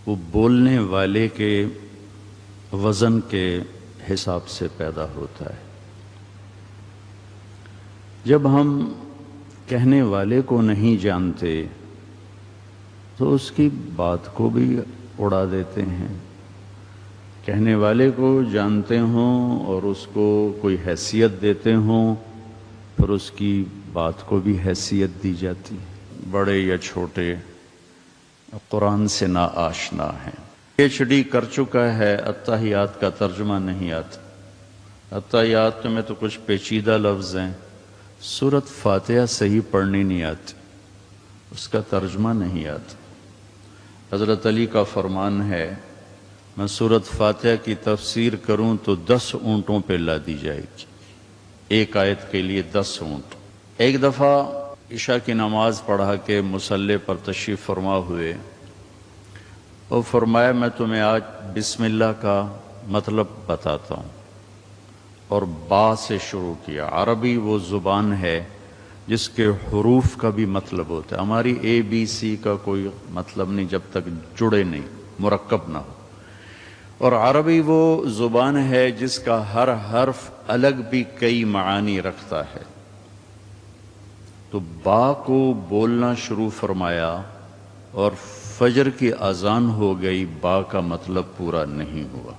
وہ بولنے والے کے وزن کے حساب سے پیدا ہوتا ہے۔ جب ہم کہنے والے کو نہیں جانتے تو اس کی بات کو بھی اڑا دیتے ہیں۔ کہنے والے کو جانتے ہوں اور اس کو کوئی حیثیت دیتے ہوں، پھر اس کی بات کو بھی حیثیت دی جاتی ہے۔ بڑے یا چھوٹے قرآن سے نا آشنا ہیں۔ PhD کر چکا ہے، اتحیات کا ترجمہ نہیں آتا۔ اتحیات میں تو کچھ پیچیدہ لفظ ہیں، سورۃ فاتحہ صحیح پڑھنی نہیں آتی، اس کا ترجمہ نہیں آتا۔ حضرت علی کا فرمان ہے، میں سورۃ فاتحہ کی تفسیر کروں تو 10 اونٹوں پہ لا دی جائے گی، ایک آیت کے لیے 10 اونٹ۔ ایک دفعہ عشاء کی نماز پڑھا کے مصلی پر تشریف فرما ہوئے اور فرمایا میں تمہیں آج بسم اللہ کا مطلب بتاتا ہوں، اور با سے شروع کیا۔ عربی وہ زبان ہے جس کے حروف کا بھی مطلب ہوتا ہے، ہماری ABC کا کوئی مطلب نہیں جب تک جڑے نہیں، مرکب نہ ہو۔ اور عربی وہ زبان ہے جس کا ہر حرف الگ بھی کئی معانی رکھتا ہے۔ تو با کو بولنا شروع فرمایا اور فجر کی اذان ہو گئی، با کا مطلب پورا نہیں ہوا۔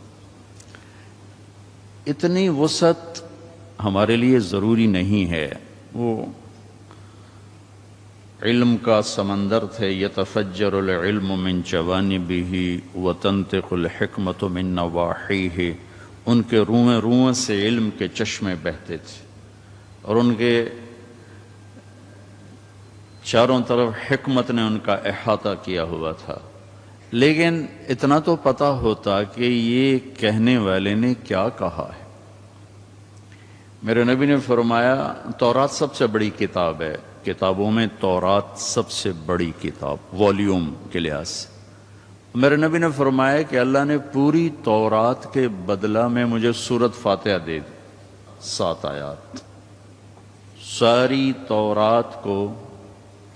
اتنی وسعت ہمارے لیے ضروری نہیں ہے۔ وہ علم کا سمندر تھے، یتفجر العلم من جوانبہ وتنطق الحکمت من نواحیہ، ان کے روئیں روئیں سے علم کے چشمے بہتے تھے اور ان کے چاروں طرف حکمت نے ان کا احاطہ کیا ہوا تھا، لیکن اتنا تو پتہ ہوتا کہ یہ کہنے والے نے کیا کہا ہے۔ میرے نبی نے فرمایا تورات سب سے بڑی کتاب ہے، کتابوں میں تورات سب سے بڑی کتاب والیوم کے لحاظ سے۔ میرے نبی نے فرمایا کہ اللہ نے پوری تورات کے بدلہ میں مجھے سورۃ فاتحہ دے دی، 7 آیات، ساری تورات کو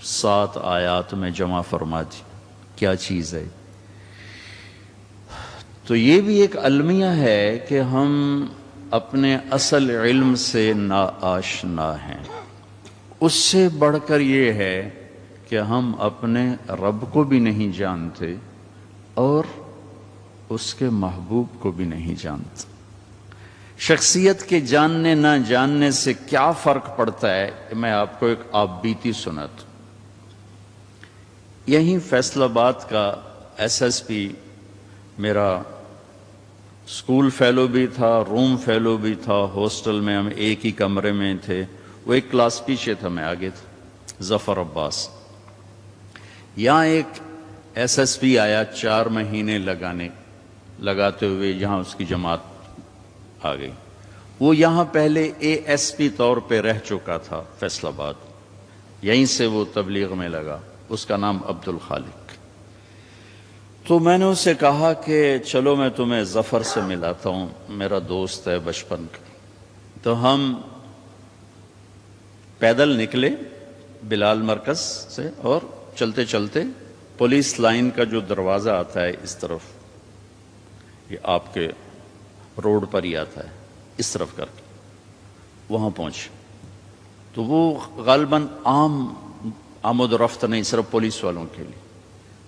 7 آیات میں جمع فرما دی۔ کیا چیز ہے؟ تو یہ بھی ایک المیہ ہے کہ ہم اپنے اصل علم سے ناآشنا ہیں۔ اس سے بڑھ کر یہ ہے کہ ہم اپنے رب کو بھی نہیں جانتے اور اس کے محبوب کو بھی نہیں جانتے۔ شخصیت کے جاننے نہ جاننے سے کیا فرق پڑتا ہے، میں آپ کو ایک آپ بیتی سناتا ہوں۔ یہیں فیصل آباد کا SSP میرا اسکول فیلو بھی تھا، روم فیلو بھی تھا، ہاسٹل میں ہم ایک ہی کمرے میں تھے، وہ ایک کلاس پیچھے تھا، میں آگے تھا، ظفر عباس۔ یہاں ایک SSP آیا 4 مہینے لگاتے ہوئے، یہاں اس کی جماعت آ گئی۔ وہ یہاں پہلے ASP طور پہ رہ چکا تھا فیصل آباد، یہیں سے وہ تبلیغ میں لگا، اس کا نام عبد الخالق۔ تو میں نے اس سے کہا کہ چلو میں تمہیں ظفر سے ملاتا ہوں، میرا دوست ہے بچپن کا۔ تو ہم پیدل نکلے بلال مرکز سے اور چلتے چلتے پولیس لائن کا جو دروازہ آتا ہے اس طرف، یہ آپ کے روڈ پر ہی آتا ہے، اس طرف کر کے وہاں پہنچے۔ تو وہ غالباً عام آمد و رفت نہیں، صرف پولیس والوں کے لیے،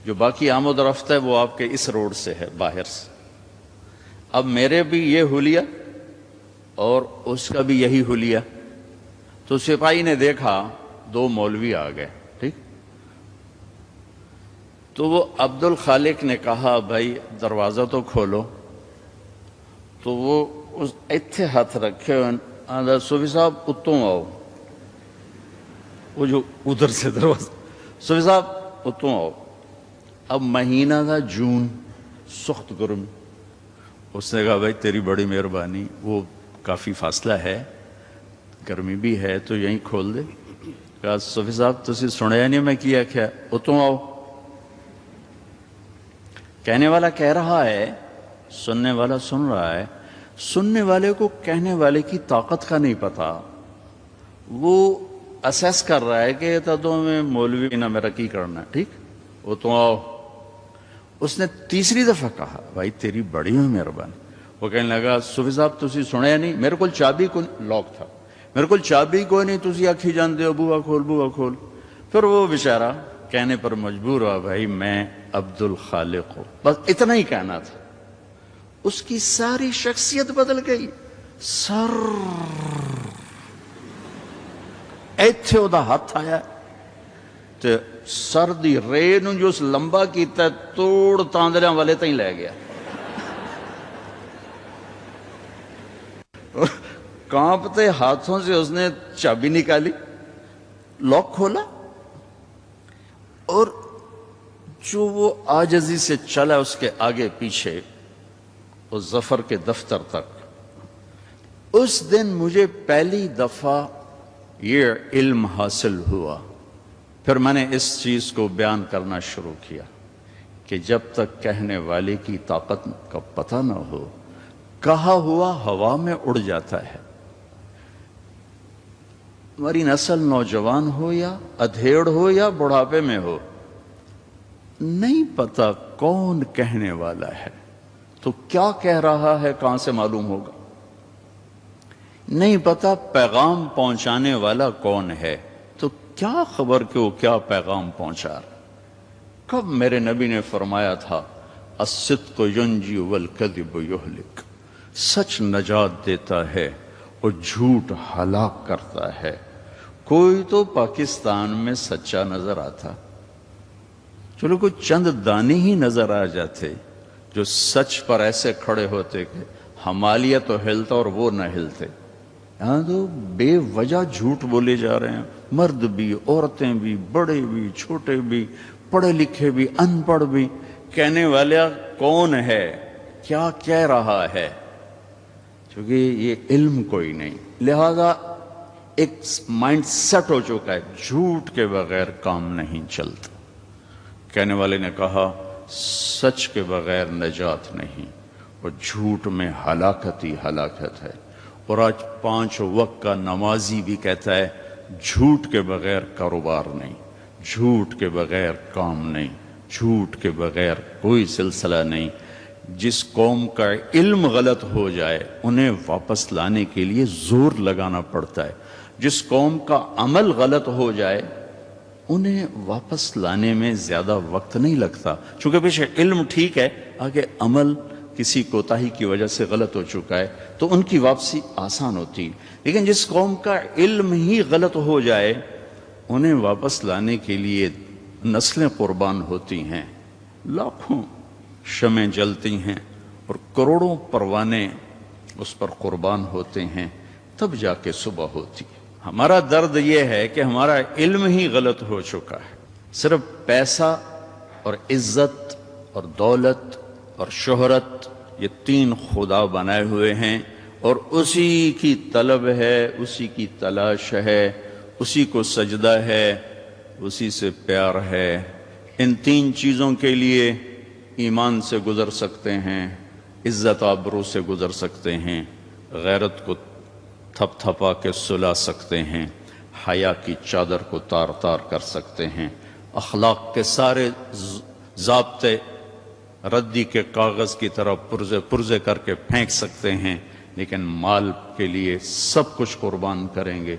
جو باقی آمد و رفت ہے وہ آپ کے اس روڈ سے ہے، باہر سے۔ اب میرے بھی یہ حلیہ اور اس کا بھی یہی حلیہ۔ تو سپاہی نے دیکھا 2 مولوی آ گئے، ٹھیک۔ تو وہ عبد الخالق نے کہا بھائی دروازہ تو کھولو۔ تو وہ اس اتھے ہاتھ رکھے، صوفی صاحب اتوں آؤ، وہ جو ادھر سے دروازہ، صوفی صاحب اتوں آؤ۔ اب مہینہ تھا جون، سخت گرمی۔ اس نے کہا بھائی تیری بڑی مہربانی، وہ کافی فاصلہ ہے، گرمی بھی ہے تو یہیں کھول دے۔ کہا صوفی صاحب تسی سنیا نہیں میں کیا کیا، اتوں آؤ۔ کہنے والا کہہ رہا ہے، سننے والا سن رہا ہے۔ سننے والے کو کہنے والے کی طاقت کا نہیں پتا، وہ اسیس کر رہا ہے کہ تو میں مولوی نہ میرا کی کرنا، ٹھیک، اتوں آؤ۔ اس نے تیسری دفعہ کہا بھائی تیری بڑی ہوئی مہربانی. وہ کہنے لگا صوفی صاحب تسی سنیا نہیں, میرے کو چابی کو لاک تھا, میرے کو چابی کوئی نہیں, تسی آکھی جان دے بوا کھول بوا کھول. پھر وہ بیچارہ کہنے پر مجبور ہوا بھائی میں عبد الخالق ہوں, بس اتنا ہی کہنا تھا. اس کی ساری شخصیت بدل گئی. سر ایتھے او دا ہاتھ آیا تے سر دی رے نو جو اس لمبا کیتا ہے توڑ تاندلیاں والے تائیں لے گیا. کانپتے ہاتھوں سے اس نے چابی نکالی, لاک کھولا, اور جو وہ عاجزی سے چلا اس کے آگے پیچھے اس ظفر کے دفتر تک. اس دن مجھے پہلی دفعہ یہ علم حاصل ہوا. پھر میں نے اس چیز کو بیان کرنا شروع کیا کہ جب تک کہنے والے کی طاقت کا پتہ نہ ہو, کہا ہوا ہوا میں اڑ جاتا ہے. ہماری نسل نوجوان ہو یا ادھیڑ ہو یا بڑھاپے میں ہو, نہیں پتا کون کہنے والا ہے, تو کیا کہہ رہا ہے کہاں سے معلوم ہوگا. نہیں پتا پیغام پہنچانے والا کون ہے, تو کیا خبر کہ وہ کیا پیغام پہنچا رہا. کب میرے نبی نے فرمایا تھا الصدق ینجی والکذب یہلک, سچ نجات دیتا ہے اور جھوٹ ہلاک کرتا ہے. کوئی تو پاکستان میں سچا نظر آتا, چلو کوئی چند دانے ہی نظر آ جاتے جو سچ پر ایسے کھڑے ہوتے کہ ہمالیہ تو ہلتا اور وہ نہ ہلتے. یہاں تو بے وجہ جھوٹ بولے جا رہے ہیں, مرد بھی, عورتیں بھی, بڑے بھی, چھوٹے بھی, پڑھے لکھے بھی, ان پڑھ بھی. کہنے والا کون ہے, کیا کہہ رہا ہے, کیونکہ یہ علم کوئی نہیں. لہذا ایک مائنڈ سیٹ ہو چکا ہے, جھوٹ کے بغیر کام نہیں چلتا. کہنے والے نے کہا سچ کے بغیر نجات نہیں, اور جھوٹ میں ہلاکت ہی ہلاکت ہے. اور آج 5 وقت کا نمازی بھی کہتا ہے جھوٹ کے بغیر کاروبار نہیں, جھوٹ کے بغیر کام نہیں, جھوٹ کے بغیر کوئی سلسلہ نہیں. جس قوم کا علم غلط ہو جائے انہیں واپس لانے کے لیے زور لگانا پڑتا ہے. جس قوم کا عمل غلط ہو جائے انہیں واپس لانے میں زیادہ وقت نہیں لگتا, چونکہ پیچھے علم ٹھیک ہے, آگے عمل کسی کوتاہی کی وجہ سے غلط ہو چکا ہے تو ان کی واپسی آسان ہوتی. لیکن جس قوم کا علم ہی غلط ہو جائے انہیں واپس لانے کے لیے نسلیں قربان ہوتی ہیں, لاکھوں شمعیں جلتی ہیں اور کروڑوں پروانے اس پر قربان ہوتے ہیں, تب جا کے صبح ہوتی. ہمارا درد یہ ہے کہ ہمارا علم ہی غلط ہو چکا ہے. صرف پیسہ اور عزت اور دولت اور شہرت, یہ 3 خدا بنائے ہوئے ہیں, اور اسی کی طلب ہے, اسی کی تلاش ہے, اسی کو سجدہ ہے, اسی سے پیار ہے. ان 3 چیزوں کے لیے ایمان سے گزر سکتے ہیں, عزت آبرو سے گزر سکتے ہیں, غیرت کو تھپ تھپا کے سلا سکتے ہیں, حیا کی چادر کو تار تار کر سکتے ہیں, اخلاق کے سارے ضابطے ردی کے کاغذ کی طرح پرزے پرزے کر کے پھینک سکتے ہیں, لیکن مال کے لیے سب کچھ قربان کریں گے,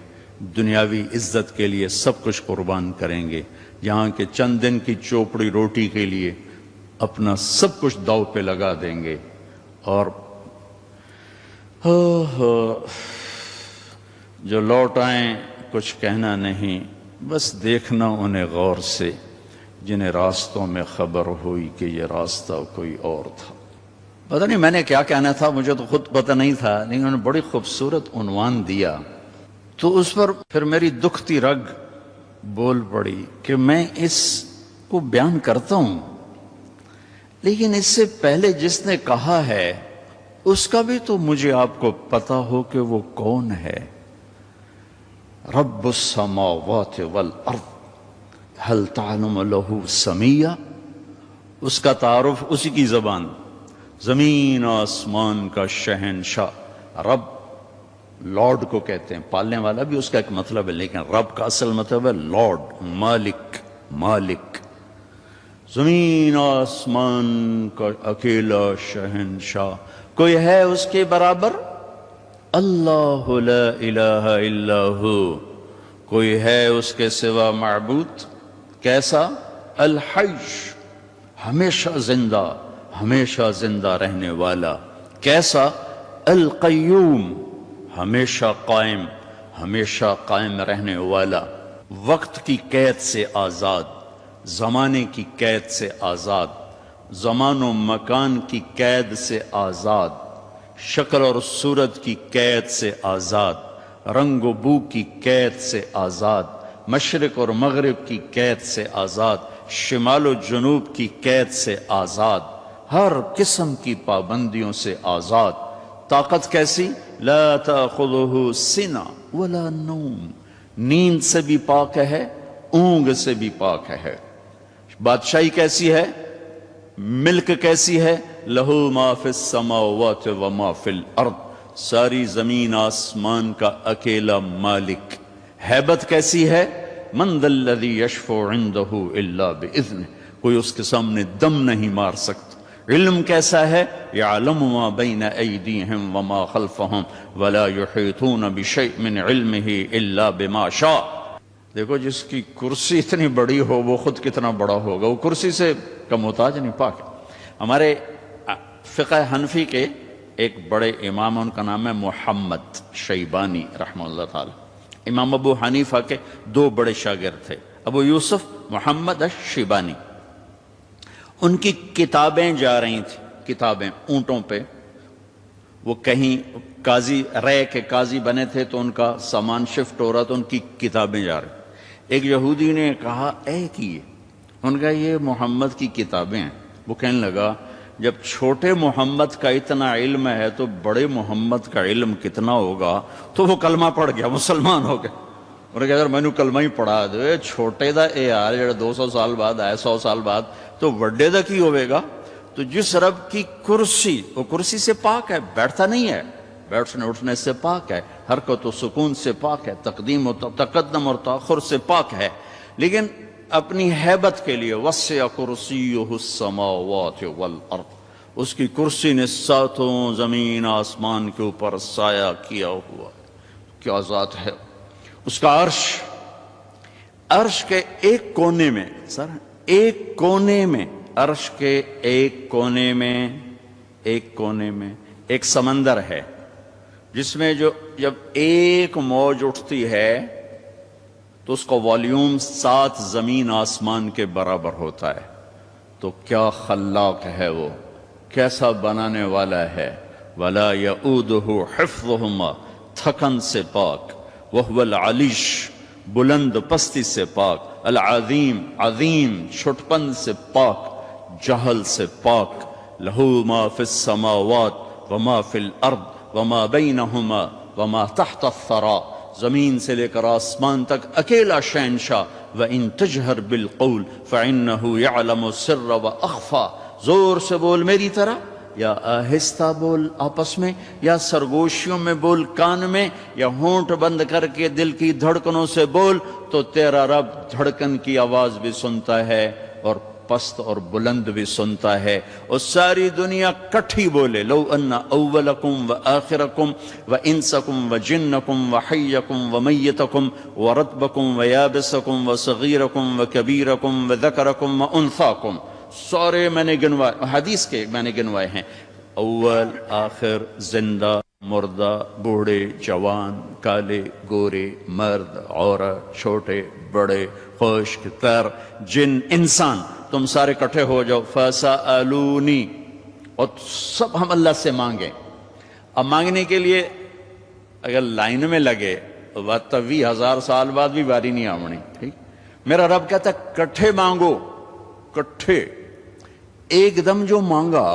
دنیاوی عزت کے لیے سب کچھ قربان کریں گے, یہاں کے چند دن کی چوپڑی روٹی کے لیے اپنا سب کچھ داؤ پہ لگا دیں گے. اور جو لوٹ آئیں کچھ کہنا نہیں, بس دیکھنا انہیں غور سے جنہیں راستوں میں خبر ہوئی کہ یہ راستہ کوئی اور تھا. پتہ نہیں میں نے کیا کہنا تھا, مجھے تو خود پتہ نہیں تھا, لیکن انہوں نے بڑی خوبصورت عنوان دیا تو اس پر پھر میری دکھتی رگ بول پڑی کہ میں اس کو بیان کرتا ہوں, لیکن اس سے پہلے جس نے کہا ہے اس کا بھی تو مجھے آپ کو پتہ ہو کہ وہ کون ہے. رب السماوات والارض هل تعلم له سمیہ, اس کا تعارف اسی کی زبان, زمین آسمان کا شہنشاہ. رب لارڈ کو کہتے ہیں, پالنے والا بھی اس کا ایک مطلب ہے, لیکن رب کا اصل مطلب ہے لارڈ, مالک, مالک. زمین آسمان کا اکیلا شہنشاہ، کوئی ہے اس کے برابر؟ اللہ لا الہ الا ہو، کوئی ہے اس کے سوا معبود؟ کیسا؟ الحی، ہمیشہ زندہ رہنے والا۔ کیسا؟ القیوم، ہمیشہ قائم رہنے والا، وقت کی قید سے آزاد، زمانے کی قید سے آزاد، زمان و مکان کی قید سے آزاد، شکل اور صورت کی قید سے آزاد، رنگ و بو کی قید سے آزاد، مشرق اور مغرب کی قید سے آزاد، شمال و جنوب کی قید سے آزاد، ہر قسم کی پابندیوں سے آزاد۔ طاقت کیسی؟ لا تأخذہ سنہ ولا نوم، نیند سے بھی پاک ہے، اونگ سے بھی پاک ہے۔ بادشاہی کیسی ہے؟ ملک کیسی ہے؟ لہو ما فی السماوات و ما فی الارض، ساری زمین آسمان کا اکیلا مالک۔ ہیبت کیسی ہے؟ من ذا الذی یشفع عندہ الا باذنہ، کوئی اس کے سامنے دم نہیں مار سکتا۔ علم کیسا ہے؟ یعلم ما بین ایدیہم وما خلفہم ولا یحیطون بشیء من علمہ الا بما شاء۔ دیکھو جس کی کرسی اتنی بڑی ہو وہ خود کتنا بڑا ہوگا، وہ کرسی سے کا محتاج نہیں، پاک ہے۔ ہمارے فقہ حنفی کے ایک بڑے امام، ان کا نام ہے محمد شیبانی رحمہ اللہ تعالی۔ امام ابو حنیفہ کے دو بڑے شاگرد تھے، ابو یوسف، محمد الشیبانی۔ ان کی کتابیں جا رہی تھیں، کتابیں اونٹوں پہ، وہ کہیں قاضی، رے کے قاضی بنے تھے تو ان کا سامان شفٹ ہو رہا تو ان کی کتابیں جا رہی۔ ایک یہودی نے کہا اے کی، ان کا یہ محمد کی کتابیں ہیں۔ وہ کہنے لگا جب چھوٹے محمد کا اتنا علم ہے تو بڑے محمد کا علم کتنا ہوگا؟ تو وہ کلمہ پڑھ گیا، مسلمان ہو گیا۔ انہوں نے کہا اگر میں نے کلمہ ہی پڑھا دے، چھوٹے دا اے یار جڑا 200 سال بعد آئے، 100 سال بعد، تو وڈے دا کی ہوئے گا؟ تو جس رب کی کرسی، وہ کرسی سے پاک ہے، بیٹھتا نہیں ہے، بیٹھنے اٹھنے سے پاک ہے، حرکت و سکون سے پاک ہے، تقدیم و تقدم اور تاخر سے پاک ہے، لیکن اپنی ہیبت کے لیے وسع کرسیہ السماوات والارض، اس کی کرسی نے ساتوں زمین آسمان کے اوپر سایہ کیا ہوا ہے۔ کیا ذات ہے اس کا! عرش کے ایک کونے میں، عرش کے ایک کونے میں ایک سمندر ہے، جس میں جب ایک موج اٹھتی ہے تو اس کا والیوم 7 زمین آسمان کے برابر ہوتا ہے۔ تو کیا خلاق ہے وہ، کیسا بنانے والا ہے! وَلَا يَؤُودُهُ حِفْظُهُمَا، تھکن سے پاک، وَهُوَ الْعَلِيُّ، بلند پستی سے پاک، العظیم، عظیم چھٹپن سے پاک، جہل سے پاک۔ لَهُ مَا فِي السَّمَاوَاتِ وَمَا فِي الْأَرْضِ وَمَا بَيْنَهُمَا وَمَا تَحْتَ الثَّرَى، زمین سے لے کر آسمان تک اکیلا شہنشاہ۔ وَإِن تَجْهَرْ بِالْقَوْلِ فَإِنَّهُ يَعْلَمُ السِّرَّ وَأَخْفَى، زور سے بول میری طرح، یا آہستہ بول آپس میں، یا سرگوشیوں میں بول کان میں، یا ہونٹ بند کر کے دل کی دھڑکنوں سے بول، تو تیرا رب دھڑکن کی آواز بھی سنتا ہے اور پست اور بلند بھی سنتا ہے۔ اور ساری دنیا کٹھی بولے، لو ان اولکم و آخرکم و انسکم و جنکم و حیکم و میتکم و رتبکم و یابسکم و صغیرکم و کبیرکم و ذکرکم و انثاکم، سارے میں نے گنوائے، حدیث کے میں نے گنوائے ہیں، اول آخر، زندہ مردہ، بوڑھے جوان، کالے گورے، مرد عورت، چھوٹے بڑے، خشک تر، جن انسان، تم سارے کٹھے ہو جاؤ، فَسَأَلُونِي، اور سب ہم اللہ سے مانگیں۔ اب مانگنے کے لیے اگر لائن میں لگے تو بات 20,000 سال بعد بھی باری نہیں آمنی، ٹھیک؟ میرا رب کہتا ہے کٹھے مانگو، کٹھے۔ ایک دم جو مانگا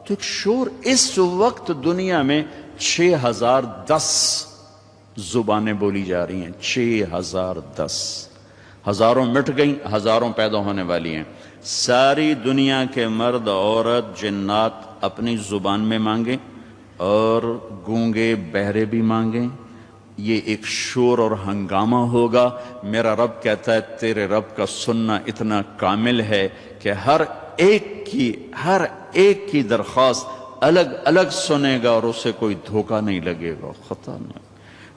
تو ایک شور، اس وقت دنیا میں 6010 زبانیں بولی جا رہی ہیں، 6010، ہزاروں مٹ گئیں، ہزاروں پیدا ہونے والی ہیں۔ ساری دنیا کے مرد عورت جنات اپنی زبان میں مانگیں اور گونگے بہرے بھی مانگیں، یہ ایک شور اور ہنگامہ ہوگا۔ میرا رب کہتا ہے تیرے رب کا سننا اتنا کامل ہے کہ ہر ایک کی درخواست الگ الگ سنے گا اور اسے کوئی دھوکہ نہیں لگے گا، خطا نہیں.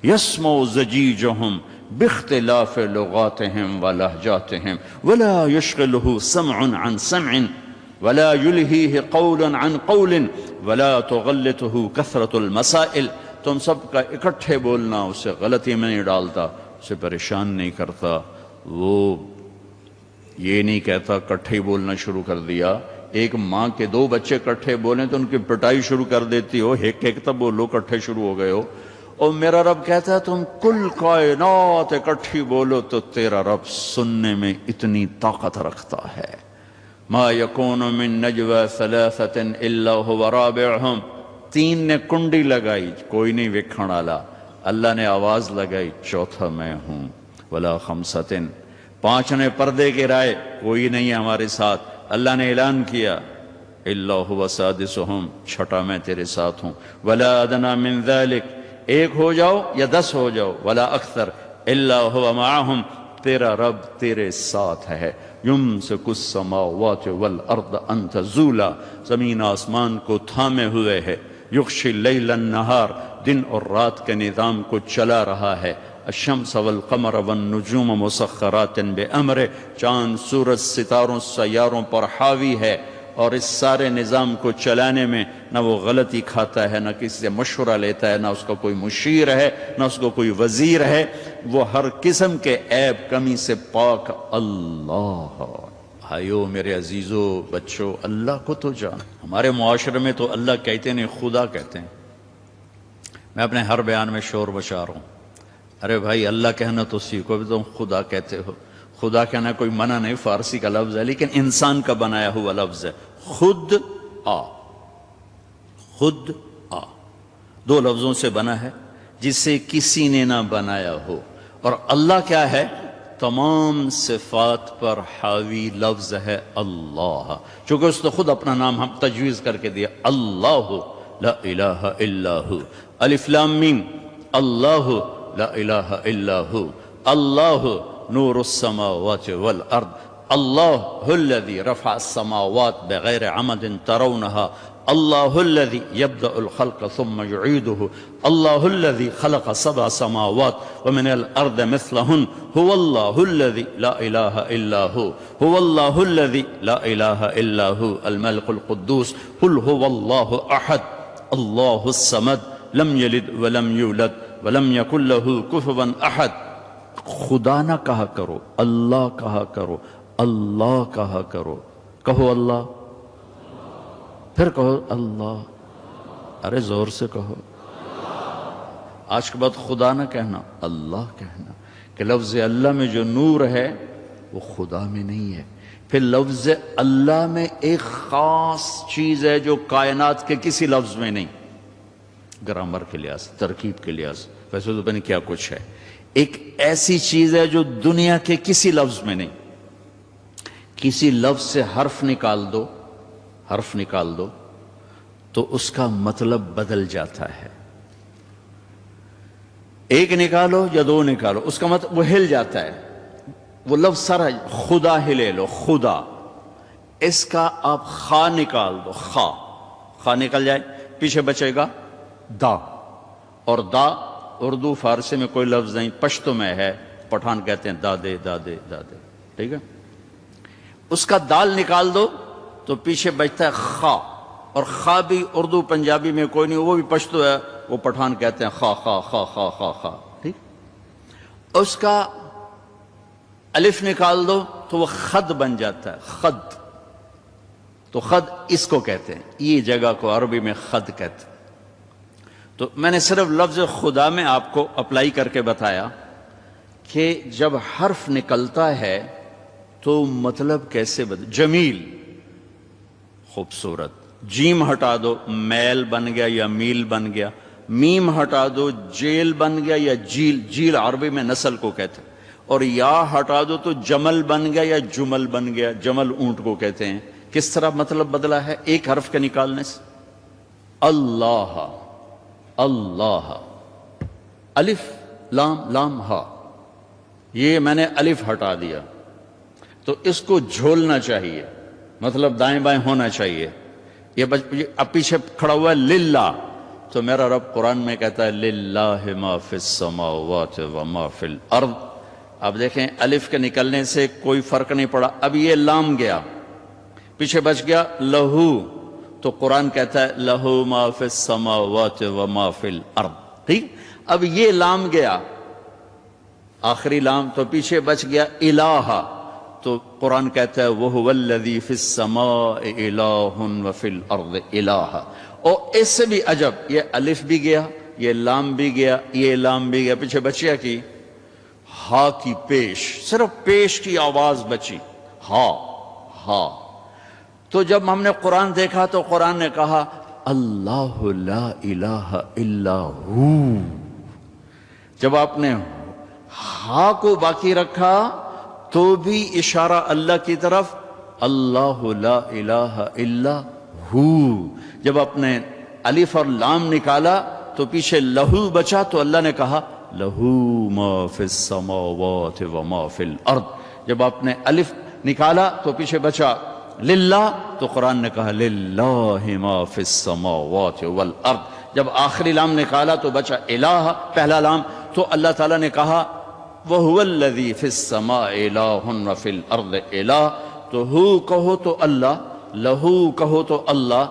یسمع زجیجہم باختلاف لغاتہم ولہجاتہم ولا یشغلہ سمع عن سمع ولا یلہیہ قول عن قول ولا تغلطہ کثرت المسائل. تم سب کا اکٹھے بولنا اسے غلطی میں نہیں ڈالتا، اسے پریشان نہیں کرتا. وہ یہ نہیں کہتا کٹھے بولنا شروع کر دیا. ایک ماں کے 2 بچے کٹھے بولیں تو ان کی پٹائی شروع کر دیتی ہو، ایک تب بولو کٹھے شروع ہو گئے ہو. اور میرا رب کہتا ہے تم کل کائنات اکٹھی بولو تو تیرا رب سننے میں اتنی طاقت رکھتا ہے. ما یکون من نجوى 3 الا هو رابعهم. 3 نے کنڈی لگائی، کوئی نہیں ویکھن والا. اللہ نے آواز لگائی، چوتھا میں ہوں. ولا 5. 5 نے پردے گرائے، کوئی نہیں ہے ہمارے ساتھ. اللہ نے اعلان کیا الا هو سادسهم. 6 میں تیرے ساتھ ہوں. ولا ادنى من ذلك. 1 ہو جاؤ یا 10 ہو جاؤ. ولا اکثر الا هو معهم. تیرا رب تیرے ساتھ ہے. یمسک السماوات والارض ان تزولا. زمین آسمان کو تھامے ہوئے ہے. یغشی اللیل النہار. دن اور رات کے نظام کو چلا رہا ہے. الشمس والقمر والنجوم مسخرات بامرہ. چاند سورج ستاروں سیاروں پر حاوی ہے، اور اس سارے نظام کو چلانے میں نہ وہ غلطی کھاتا ہے، نہ کسی سے مشورہ لیتا ہے، نہ اس کا کوئی مشیر ہے، نہ اس کو کوئی وزیر ہے. وہ ہر قسم کے عیب کمی سے پاک اللہ. بھائیو میرے عزیزو بچوں، اللہ کو تو جان. ہمارے معاشرے میں تو اللہ کہتے نہیں، خدا کہتے ہیں. میں اپنے ہر بیان میں شور بچا رہا ہوں، ارے بھائی اللہ کہنا تو سیکھو. بھی تم خدا کہتے ہو. خدا کہنا کوئی منع نہیں، فارسی کا لفظ ہے لیکن انسان کا بنایا ہوا لفظ ہے. خود آ، خود آ 2 لفظوں سے بنا ہے جسے کسی نے نہ بنایا ہو. اور اللہ کیا ہے؟ تمام صفات پر حاوی لفظ ہے اللہ. چونکہ اس نے خود اپنا نام ہم تجویز کر کے دیا، اللہ لا الہ الا ہو. الف لام میم، اللہ لا الہ الا ہو. اللہ نور السماوات والارض. اللہ الذي رفع السماوات بغیر عمد ترونها. اللہ الذي يبدأ الخلق ثم يعيده. اللہ الذي خلق 7 سماوات ومن الارض مثلهن. هو الله الذي لا اله الا هو. هو الله الذي لا اله الا هو الملك القدوس. قل هو الله احد الله الصمد لم يلد ولم يولد ولم يكن له كفوا احد. خدا نہ کہا کرو، اللہ کہا کرو. اللہ کہا کرو. کہو اللہ، پھر کہو اللہ. ارے زور سے کہو. آج کے بعد خدا نہ کہنا، اللہ کہنا. کہ لفظ اللہ میں جو نور ہے وہ خدا میں نہیں ہے. پھر لفظ اللہ میں ایک خاص چیز ہے جو کائنات کے کسی لفظ میں نہیں. گرامر کے لحاظ، ترکیب کے لحاظ، ویسے تو پتہ نہیں کیا کچھ ہے. ایک ایسی چیز ہے جو دنیا کے کسی لفظ میں نہیں. کسی لفظ سے حرف نکال دو، حرف نکال دو تو اس کا مطلب بدل جاتا ہے. ایک نکالو یا 2 نکالو، اس کا مطلب وہ ہل جاتا ہے. وہ لفظ سارا، خدا ہی لے لو، خدا. اس کا آپ خا نکال دو، خا، خا نکل جائے، پیچھے بچے گا دا. اور دا اردو فارسی میں کوئی لفظ نہیں، پشتو میں ہے. پٹھان کہتے ہیں دادے دادے دادے. ٹھیک ہے. اس کا دال نکال دو تو پیچھے بچتا ہے خا. اور خا بھی اردو پنجابی میں کوئی نہیں، وہ بھی پشتو ہے، وہ پٹھان کہتے ہیں خا خا خا خا خا خا. ٹھیک. اس کا الف نکال دو تو وہ خد بن جاتا ہے، خد. تو خد اس کو کہتے ہیں، یہ جگہ کو عربی میں خد کہتے ہیں. تو میں نے صرف لفظ خدا میں آپ کو اپلائی کر کے بتایا کہ جب حرف نکلتا ہے تو مطلب کیسے جمیل، خوبصورت. جیم ہٹا دو، میل بن گیا یا میل بن گیا. میم ہٹا دو، جیل بن گیا یا جیل. جیل عربی میں نسل کو کہتے ہیں. اور یا ہٹا دو تو جمل بن گیا یا جمل بن گیا. جمل اونٹ کو کہتے ہیں. کس طرح مطلب بدلا ہے ایک حرف کے نکالنے سے؟ اللہ، اللہ. الف لام لام ہا، یہ میں نے الف ہٹا دیا تو اس کو جھولنا چاہیے. مطلب دائیں بائیں ہونا چاہیے. یہ اب پیچھے کھڑا ہوا ہے للہ، تو میرا رب قرآن میں کہتا ہے للہ ما فی السماوات و ما فی الارض. اب دیکھیں الف کے نکلنے سے کوئی فرق نہیں پڑا. اب یہ لام گیا، پیچھے بچ گیا لہو، تو قرآن کہتا ہے لہو ما فی السماوات و ما فی الارض. ٹھیک، اب یہ لام گیا آخری لام، تو پیچھے بچ گیا الہ، تو قرآن کہتا ہے وَهُوَ الَّذِي فِي السَّمَاءِ إِلَٰهٌ وَفِي الْأَرْضِ إِلَٰهٌ. اور اس سے بھی عجب، یہ الف بھی گیا، یہ لام بھی گیا، یہ لام بھی گیا، پیچھے بچیا کی ہا کی پیش، صرف پیش کی آواز بچی، ہا ہا. تو جب ہم نے قرآن دیکھا تو قرآن نے کہا اللہ لا الہ الا ہو. جب آپ نے ہا کو باقی رکھا تو بھی اشارہ اللہ کی طرف، اللہ لا الہ الا ہو. جب آپ نے الف اور لام نکالا تو پیچھے لہو بچا، تو اللہ نے کہا لہو ما فی السماوات و ما فی الارض. جب آپ نے الف نکالا تو پیچھے بچا للہ، تو قرآن نے کہا للہ ما فی السماوات والارض. جب آخری لام نکالا تو بچا الہ، پہلا لام، تو اللہ تعالیٰ نے کہا وَهُوَ الَّذِي فِي السَّمَاءِ إِلَٰهٌ وَفِي الْأَرْضِ إِلَٰهٌ. تو ہو کہو تو اللہ، لہو کہو تو اللہ،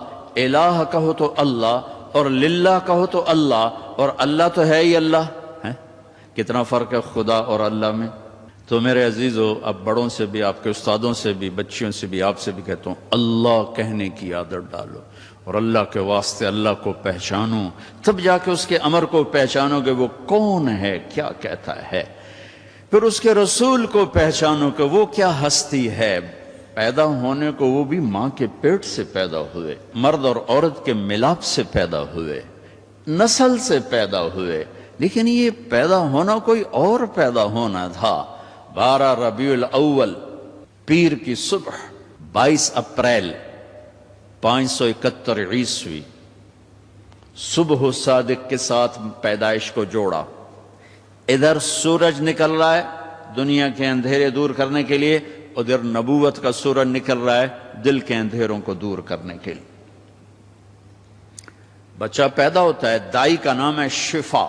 الہ کہو تو اللہ، اور للہ کہو تو اللہ، اور اللہ تو ہے ہی اللہ ہے. کتنا فرق ہے خدا اور اللہ میں. تو میرے عزیزو، اب بڑوں سے بھی، آپ کے استادوں سے بھی، بچیوں سے بھی، آپ سے بھی کہتا ہوں اللہ کہنے کی عادت ڈالو، اور اللہ کے واسطے اللہ کو پہچانو، تب جا کے اس کے امر کو پہچانو کہ وہ کون ہے، کیا کہتا ہے. پھر اس کے رسول کو پہچانو کہ وہ کیا ہستی ہے. پیدا ہونے کو وہ بھی ماں کے پیٹ سے پیدا ہوئے، مرد اور عورت کے ملاپ سے پیدا ہوئے، نسل سے پیدا ہوئے، لیکن یہ پیدا ہونا کوئی اور پیدا ہونا تھا. 12 ربیع الاول پیر کی صبح 22 اپریل 571 عیسوی صبح و صادق کے ساتھ پیدائش کو جوڑا. ادھر سورج نکل رہا ہے دنیا کے اندھیرے دور کرنے کے لیے، ادھر نبوت کا سورج نکل رہا ہے دل کے اندھیروں کو دور کرنے کے لیے. بچہ پیدا ہوتا ہے، دائی کا نام ہے شفا،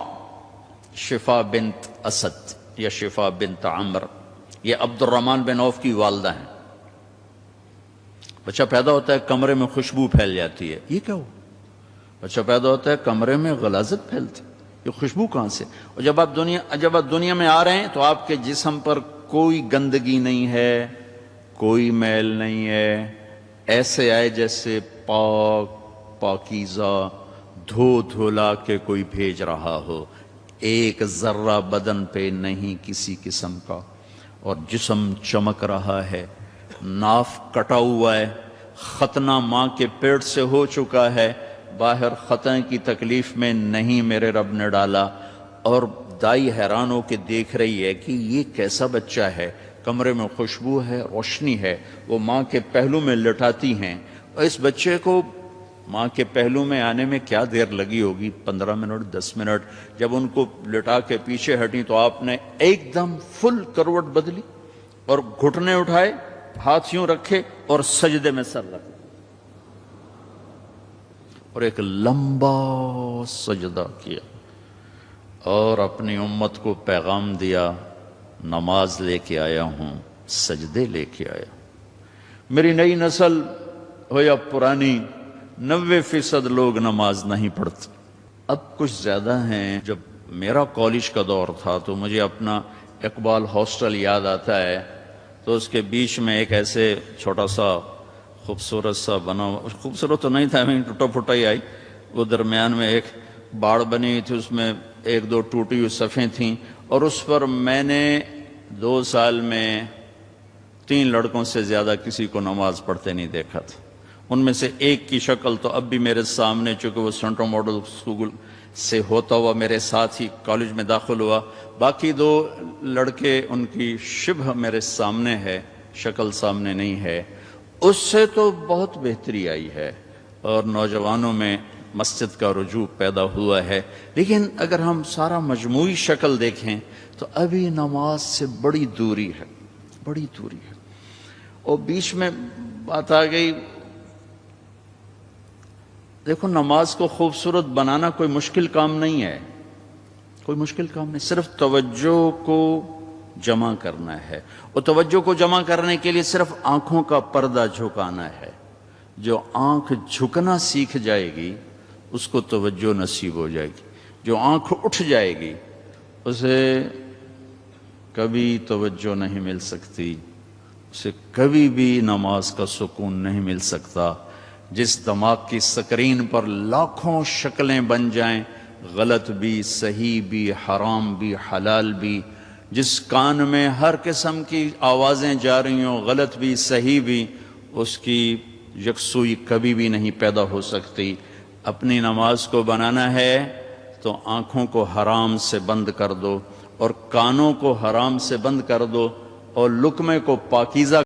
شفا بنت اسد یا شفا بنت عمر، یہ عبد الرحمن بن عوف کی والدہ ہیں. بچہ پیدا ہوتا ہے کمرے میں خوشبو پھیل جاتی ہے. یہ کیا ہو؟ بچہ پیدا ہوتا ہے کمرے میں غلاظت پھیلتی، یہ خوشبو کہاں سے؟ اور جب آپ دنیا میں آ رہے ہیں تو آپ کے جسم پر کوئی گندگی نہیں ہے، کوئی میل نہیں ہے، ایسے آئے جیسے پاک پاکیزہ دھو دھولا کے کوئی بھیج رہا ہو. ایک ذرہ بدن پہ نہیں کسی قسم کا، اور جسم چمک رہا ہے. ناف کٹا ہوا ہے، ختنہ ماں کے پیٹ سے ہو چکا ہے، باہر ختنے کی تکلیف میں نہیں میرے رب نے ڈالا. اور دائی حیران ہو کے دیکھ رہی ہے کہ یہ کیسا بچہ ہے. کمرے میں خوشبو ہے، روشنی ہے، وہ ماں کے پہلو میں لٹاتی ہیں. اور اس بچے کو ماں کے پہلو میں آنے میں کیا دیر لگی ہوگی، 15 منٹ 10 منٹ. جب ان کو لٹا کے پیچھے ہٹی تو آپ نے ایک دم فل کروٹ بدلی اور گھٹنے اٹھائے، ہاتھ یوں رکھے اور سجدے میں سر رکھا، اور ایک لمبا سجدہ کیا اور اپنی امت کو پیغام دیا، نماز لے کے آیا ہوں، سجدے لے کے آیا. میری نئی نسل ہو یا پرانی، 90% لوگ نماز نہیں پڑھتے. اب کچھ زیادہ ہیں. جب میرا کالج کا دور تھا تو مجھے اپنا اقبال ہاسٹل یاد آتا ہے. تو اس کے بیچ میں ایک ایسے چھوٹا سا خوبصورت سا بنا ہوا، خوبصورت تو نہیں تھا، ٹوٹا پھوٹا ہی آئی. وہ درمیان میں ایک باڑ بنی ہوئی تھی، اس میں 1-2 ٹوٹی ہوئی صفیں تھیں، اور اس پر میں نے 2 سال میں 3 لڑکوں سے زیادہ کسی کو نماز پڑھتے نہیں دیکھا تھا. ان میں سے ایک کی شکل تو اب بھی میرے سامنے، چونکہ وہ سینٹرل ماڈل اسکول سے ہوتا ہوا میرے ساتھ ہی کالج میں داخل ہوا. باقی 2 لڑکے ان کی شبہ میرے سامنے ہے، شکل سامنے نہیں ہے. اس سے تو بہت بہتری آئی ہے اور نوجوانوں میں مسجد کا رجوع پیدا ہوا ہے. لیکن اگر ہم سارا مجموعی شکل دیکھیں تو ابھی نماز سے بڑی دوری ہے، بڑی دوری ہے. اور بیچ میں بات آ گئی، دیکھو نماز کو خوبصورت بنانا کوئی مشکل کام نہیں ہے، کوئی مشکل کام نہیں، صرف توجہ کو جمع کرنا ہے، اور توجہ کو جمع کرنے کے لیے صرف آنکھوں کا پردہ جھکانا ہے۔ جو آنکھ جھکنا سیکھ جائے گی اس کو توجہ نصیب ہو جائے گی، جو آنکھ اٹھ جائے گی اسے کبھی توجہ نہیں مل سکتی، اسے کبھی بھی نماز کا سکون نہیں مل سکتا۔ جس دماغ کی سکرین پر لاکھوں شکلیں بن جائیں، غلط بھی، صحیح بھی، حرام بھی، حلال بھی، جس کان میں ہر قسم کی آوازیں جا رہی ہوں، غلط بھی صحیح بھی، اس کی یکسوئی کبھی بھی نہیں پیدا ہو سکتی۔ اپنی نماز کو بنانا ہے تو آنکھوں کو حرام سے بند کر دو، اور کانوں کو حرام سے بند کر دو، اور لقمے کو پاکیزہ